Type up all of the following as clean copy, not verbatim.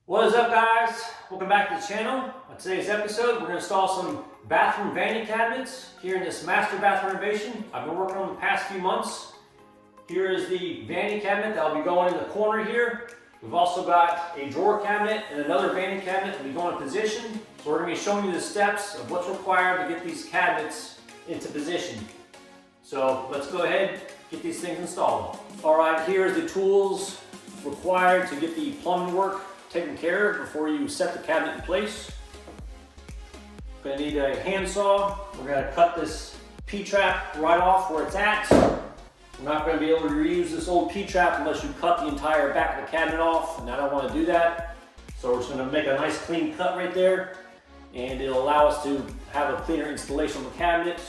What is up, guys? Welcome back to the channel. On today's episode, we're going to install some bathroom vanity cabinets here in this master bath renovation I've been working on the past few months. Here is the vanity cabinet that will be going in the corner here. We've also got a drawer cabinet and another vanity cabinet that will be going in position. So we're going to be showing you the steps of what's required to get these cabinets into position. So let's go ahead and get these things installed. All right, here's the tools required to get the plumbing work taken care of before you set the cabinet in place. Going to need a handsaw. We're going to cut this P-trap right off where it's at. We're not going to be able to reuse this old P-trap unless you cut the entire back of the cabinet off, and I don't want to do that. So we're just going to make a nice clean cut right there, and it'll allow us to have a cleaner installation on the cabinet.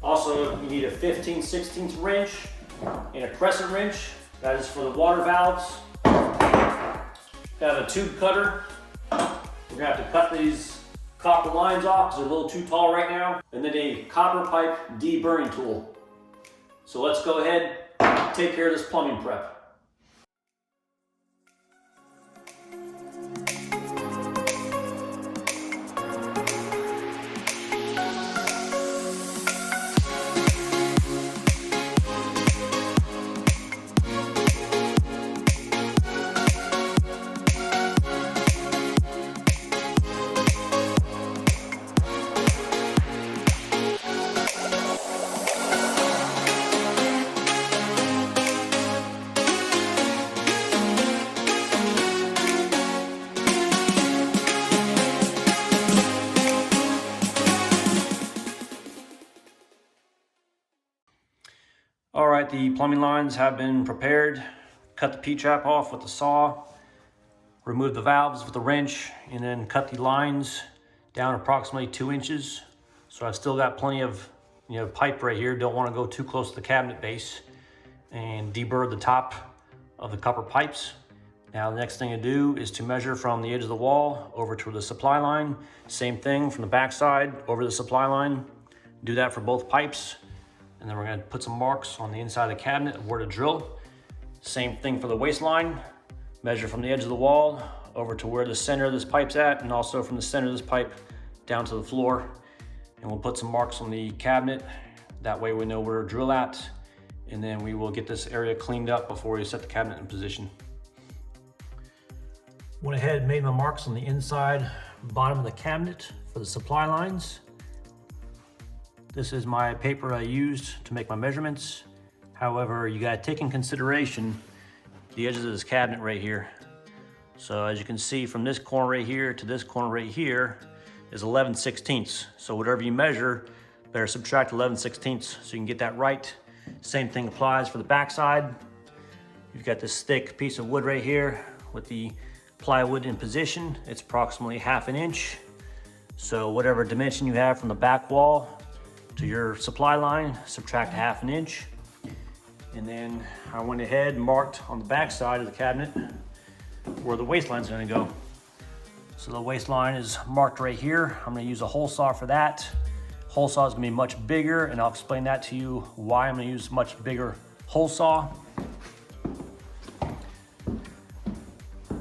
Also, you need a 15/16 wrench and a crescent wrench. That is for the water valves. Got a tube cutter. We're gonna have to cut these copper lines off because they're a little too tall right now. And then a copper pipe deburring tool. So let's go ahead and take care of this plumbing prep. All right, the plumbing lines have been prepared. Cut the P-trap off with the saw, remove the valves with the wrench, and then cut the lines down approximately 2 inches. So I've still got plenty of pipe right here. Don't want to go too close to the cabinet base, and deburr the top of the copper pipes. Now the next thing to do is to measure from the edge of the wall over to the supply line. Same thing from the back side over the supply line. Do that for both pipes. And then we're going to put some marks on the inside of the cabinet of where to drill. Same thing for the waistline. Measure from the edge of the wall over to where the center of this pipe's at, and also from the center of this pipe down to the floor. And we'll put some marks on the cabinet. That way we know where to drill at. And then we will get this area cleaned up before we set the cabinet in position. Went ahead and made my marks on the inside bottom of the cabinet for the supply lines. This is my paper I used to make my measurements. However, you gotta take in consideration the edges of this cabinet right here. So as you can see, from this corner right here to this corner right here is 11/16. So whatever you measure, better subtract 11/16 so you can get that right. Same thing applies for the back side. You've got this thick piece of wood right here with the plywood in position. It's approximately 1/2 inch. So whatever dimension you have from the back wall to your supply line, subtract 1/2 inch. And then I went ahead and marked on the back side of the cabinet where the waistline is going to go. So the waistline is marked right here. I'm going to use a hole saw for that. Hole saw is going to be much bigger, and I'll explain that to you why I'm going to use much bigger hole saw.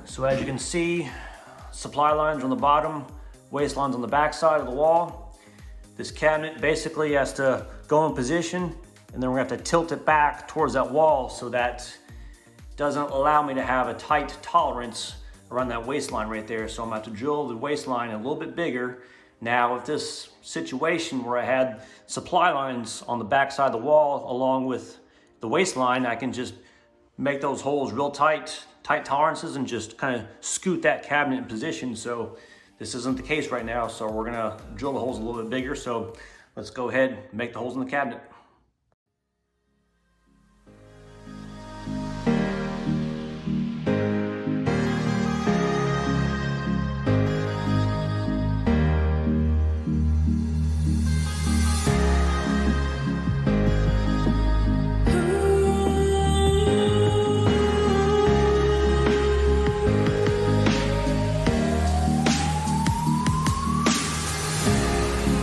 So as you can see, supply lines on the bottom, waistlines on the back side of the wall. This cabinet basically has to go in position, and then we're gonna have to tilt it back towards that wall so that doesn't allow me to have a tight tolerance around that waistline right there. So I'm gonna have to drill the waistline a little bit bigger. Now with this situation where I had supply lines on the back side of the wall along with the waistline, I can just make those holes real tight tolerances and just kind of scoot that cabinet in position. So this isn't the case right now, so we're gonna drill the holes a little bit bigger. So let's go ahead and make the holes in the cabinet.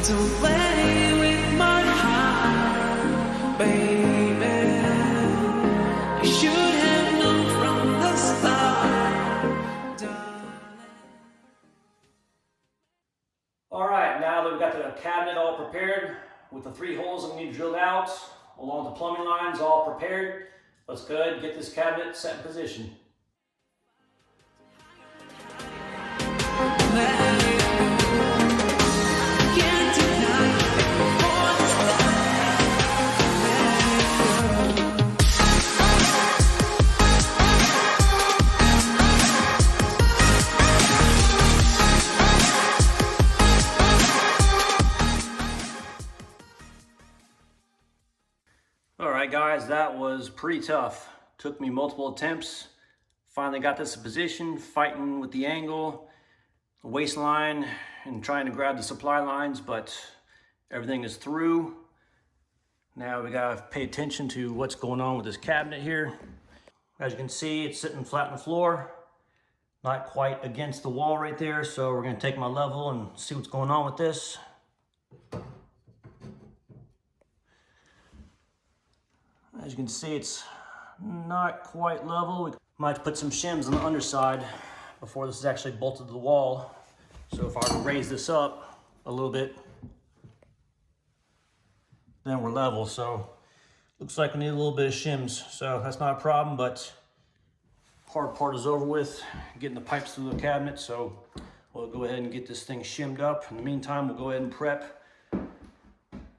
Don't play with my heart. the cabinet all prepared with the 3 holes that we need drilled out, along the plumbing lines all prepared. Let's go ahead and get this cabinet set in position. Alright guys, that was pretty tough. Took me multiple attempts. Finally got this in position, fighting with the angle, the waistline, and trying to grab the supply lines, but everything is through. Now we gotta pay attention to what's going on with this cabinet here. As you can see, it's sitting flat on the floor, not quite against the wall right there, so we're gonna take my level and see what's going on with this. As you can see, it's not quite level. We might put some shims on the underside before this is actually bolted to the wall. So if I were to raise this up a little bit, then we're level. So looks like we need a little bit of shims. So that's not a problem, but hard part is over with, getting the pipes through the cabinet. So we'll go ahead and get this thing shimmed up. In the meantime, we'll go ahead and prep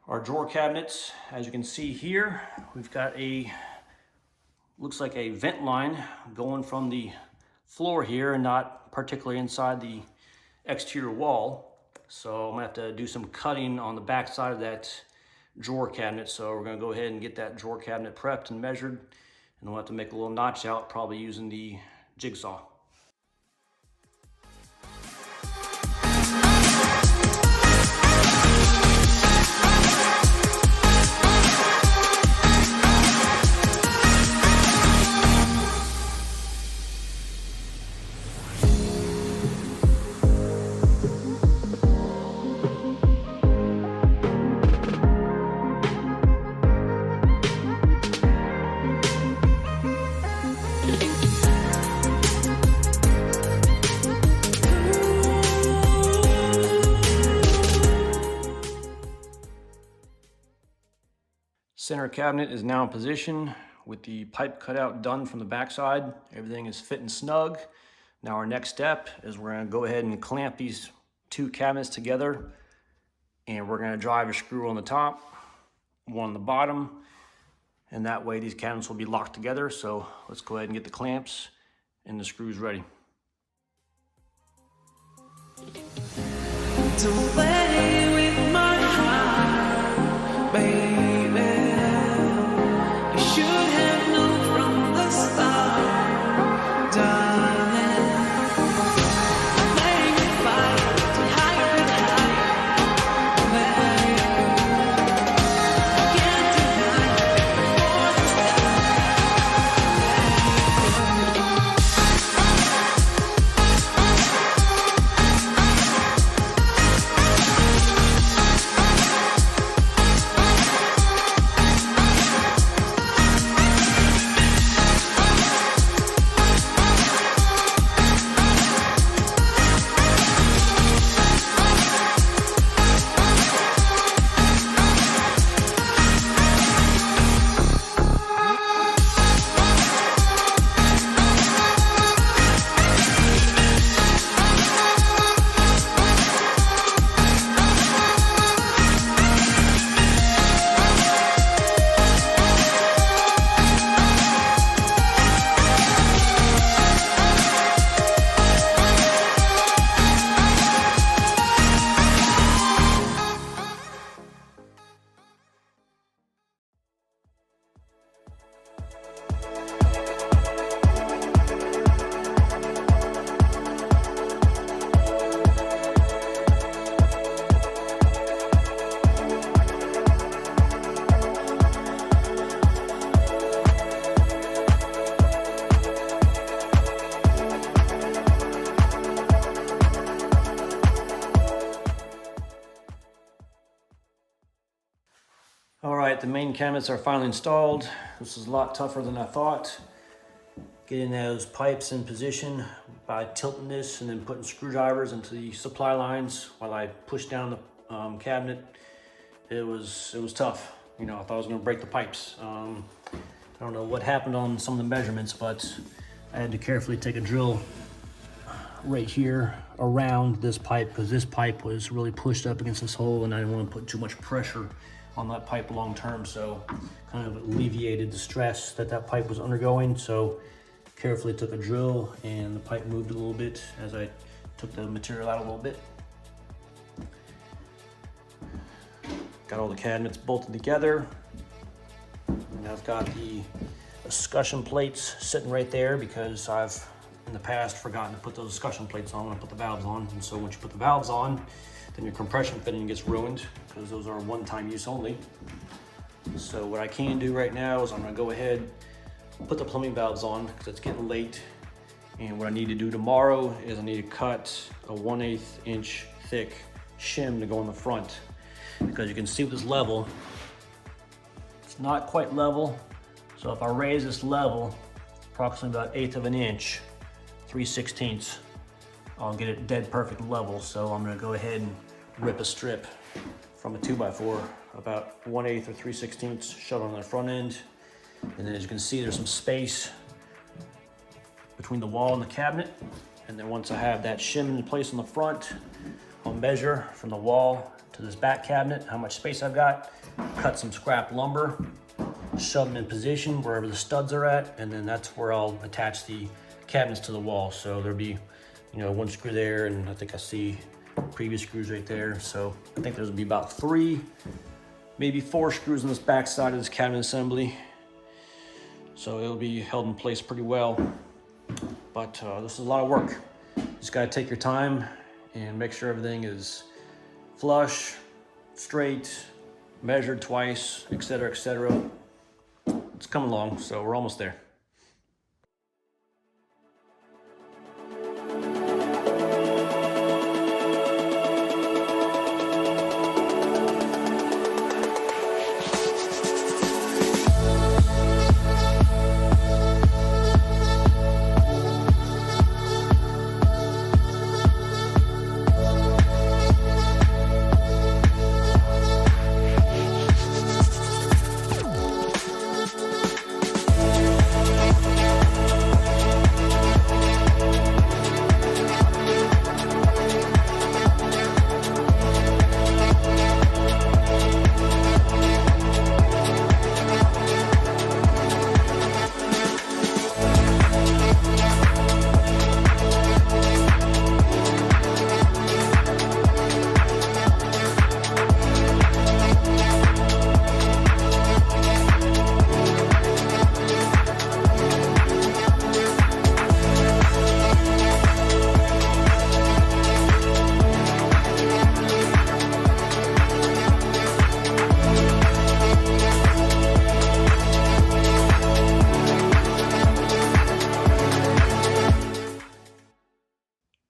our drawer cabinets. As you can see here, we've got looks like a vent line going from the floor here and not particularly inside the exterior wall. So I'm gonna have to do some cutting on the back side of that drawer cabinet. So we're gonna go ahead and get that drawer cabinet prepped and measured, and we'll have to make a little notch out, probably using the jigsaw. Center cabinet is now in position with the pipe cutout done from the backside. Everything is fitting snug. Now our next step is we're gonna go ahead and clamp these 2 cabinets together, and we're gonna drive a screw on the top, one on the bottom, and that way these cabinets will be locked together. So let's go ahead and get the clamps and the screws ready. Don't play with my heart, baby. You should have known from the start, darling. Playing the fight to higher and higher, baby. Can't deny the All right, the main cabinets are finally installed. This is a lot tougher than I thought. Getting those pipes in position by tilting this and then putting screwdrivers into the supply lines while I push down cabinet, it was tough. You know, I thought I was gonna break the pipes. I don't know what happened on some of the measurements, but I had to carefully take a drill right here around this pipe, because this pipe was really pushed up against this hole and I didn't want to put too much pressure on that pipe long term, so kind of alleviated the stress that that pipe was undergoing. So carefully took a drill and the pipe moved a little bit as I took the material out a little bit. Got all the cabinets bolted together, and I've got the escutcheon plates sitting right there because I've in the past forgotten to put those escutcheon plates on when I put the valves on. And so once you put the valves on, then your compression fitting gets ruined because those are one-time use only. So what I can do right now is I'm gonna go ahead, put the plumbing valves on because it's getting late. And what I need to do tomorrow is I need to cut a 1/8 inch thick shim to go in the front, because you can see with this level, it's not quite level. So if I raise this level approximately about 1/8 of an inch, 3/16, I'll get it dead perfect level. So I'm gonna go ahead and rip a strip from a 2x4 about 1/8 or 3/16, shove it on the front end. And then as you can see, there's some space between the wall and the cabinet. And then once I have that shim in place on the front, I'll measure from the wall to this back cabinet how much space I've got, cut some scrap lumber, shove them in position wherever the studs are at, and then that's where I'll attach the cabinets to the wall. So there'll be, you know, one screw there, and I think I see previous screws right there. So I think there's gonna be about 3, maybe 4 screws on this back side of this cabinet assembly. So it'll be held in place pretty well. But this is a lot of work. You just gotta take your time and make sure everything is flush, straight, measured twice, etc., etc. It's coming along, so we're almost there.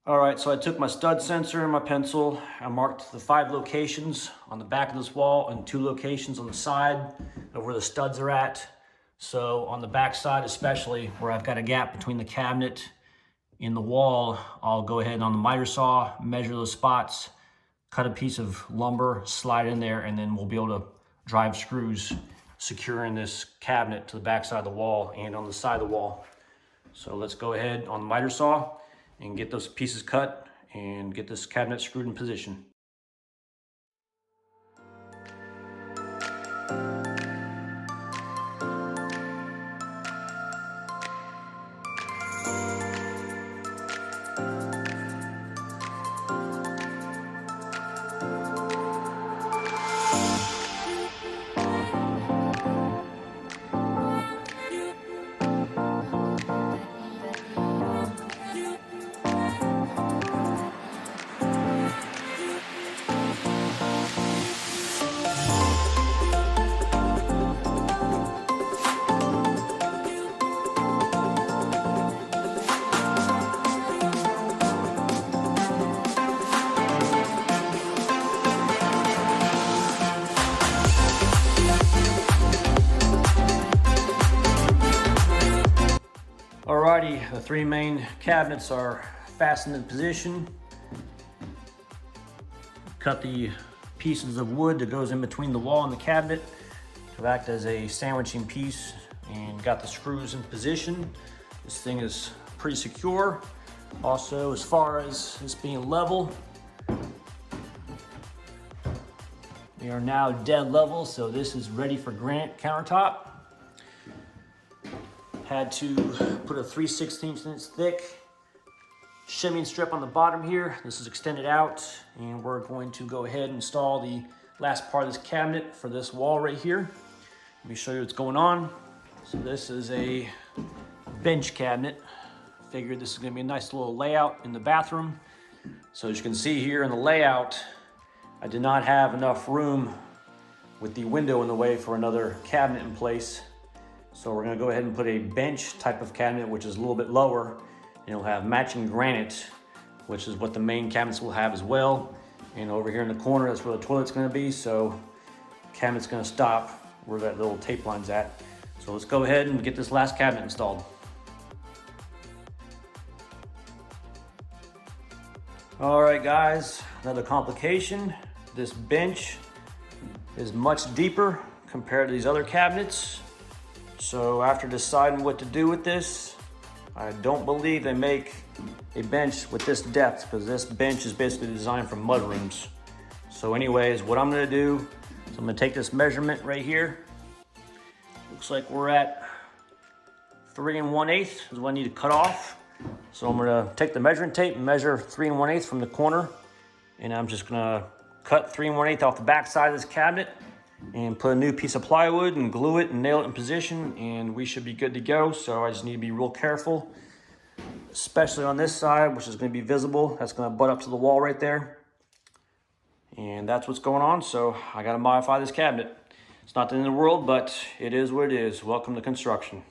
All right, so I took my stud sensor and my pencil. I marked the 5 locations on the back of this wall and 2 locations on the side of where the studs are at. So on the back side, especially where I've got a gap between the cabinet and the wall, I'll go ahead on the miter saw, measure those spots, cut a piece of lumber, slide in there, and then we'll be able to drive screws securing this cabinet to the back side of the wall and on the side of the wall. So let's go ahead on the miter saw and get those pieces cut and get this cabinet screwed in position. Alrighty, the 3 main cabinets are fastened in position. Cut the pieces of wood that goes in between the wall and the cabinet to act as a sandwiching piece, and got the screws in position. This thing is pretty secure. Also, as far as this being level, we are now dead level, so this is ready for granite countertop. Had to put a 3/16 inch thick shimming strip on the bottom here. This is extended out, and we're going to go ahead and install the last part of this cabinet for this wall right here. Let me show you what's going on. So this is a bench cabinet. Figured this is gonna be a nice little layout in the bathroom. So as you can see here in the layout, I did not have enough room with the window in the way for another cabinet in place. So we're gonna go ahead and put a bench type of cabinet, which is a little bit lower, and it'll have matching granite, which is what the main cabinets will have as well. And over here in the corner, that's where the toilet's gonna be. So the cabinet's gonna stop where that little tape line's at. So let's go ahead and get this last cabinet installed. All right, guys, another complication. This bench is much deeper compared to these other cabinets. So after deciding what to do with this, I don't believe they make a bench with this depth, because this bench is basically designed for mudrooms. So anyways, what I'm gonna do is I'm gonna take this measurement right here. Looks like we're at 3 1/8 is what I need to cut off. So I'm gonna take the measuring tape and measure 3 1/8 from the corner. And I'm just gonna cut 3 1/8 off the back side of this cabinet and put a new piece of plywood and glue it and nail it in position, and we should be good to go. So I just need to be real careful, especially on this side, which is gonna be visible. That's gonna butt up to the wall right there. And that's what's going on. So I gotta modify this cabinet. It's not the end of the world, but it is what it is. Welcome to construction.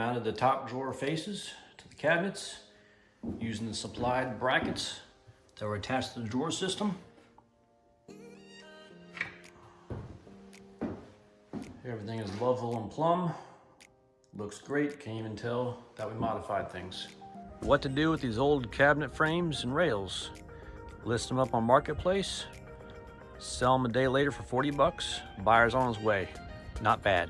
mounted the top drawer faces to the cabinets using the supplied brackets that were attached to the drawer system. Everything is level and plumb. Looks great, can't even tell that we modified things. What to do with these old cabinet frames and rails? List them up on Marketplace, sell them a day later for 40 bucks, buyer's on his way. Not bad.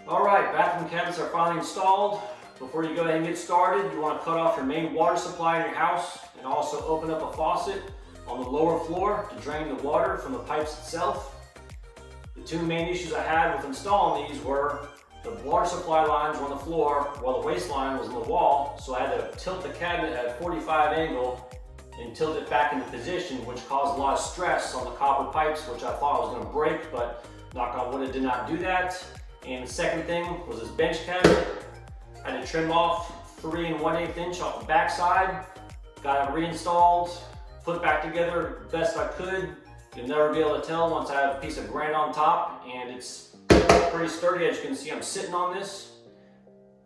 All right, bathroom cabinets are finally installed. Before you go ahead and get started, you want to cut off your main water supply in your house and also open up a faucet on the lower floor to drain the water from the pipes itself. The two main issues I had with installing these were the water supply lines were on the floor while the waste line was on the wall, so I had to tilt the cabinet at a 45 angle and tilt it back into position, which caused a lot of stress on the copper pipes, which I thought was going to break, but knock on wood, it did not do that. And the second thing was this bench cabinet. I had to trim off 3 1/8 inch off the back side, got it reinstalled, put back together best I could. You'll never be able to tell once I have a piece of granite on top, and it's pretty sturdy. As you can see, I'm sitting on this.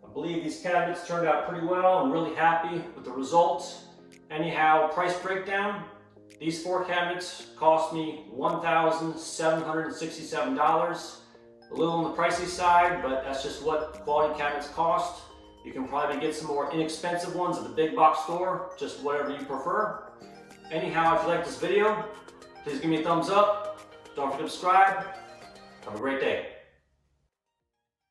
I believe these cabinets turned out pretty well. I'm really happy with the results. Anyhow, price breakdown. These 4 cabinets cost me $1,767. A little on the pricey side, but that's just what quality cabinets cost. You can probably get some more inexpensive ones at the big box store, just whatever you prefer. Anyhow, if you like this video, please give me a thumbs up. Don't forget to subscribe. Have a great day.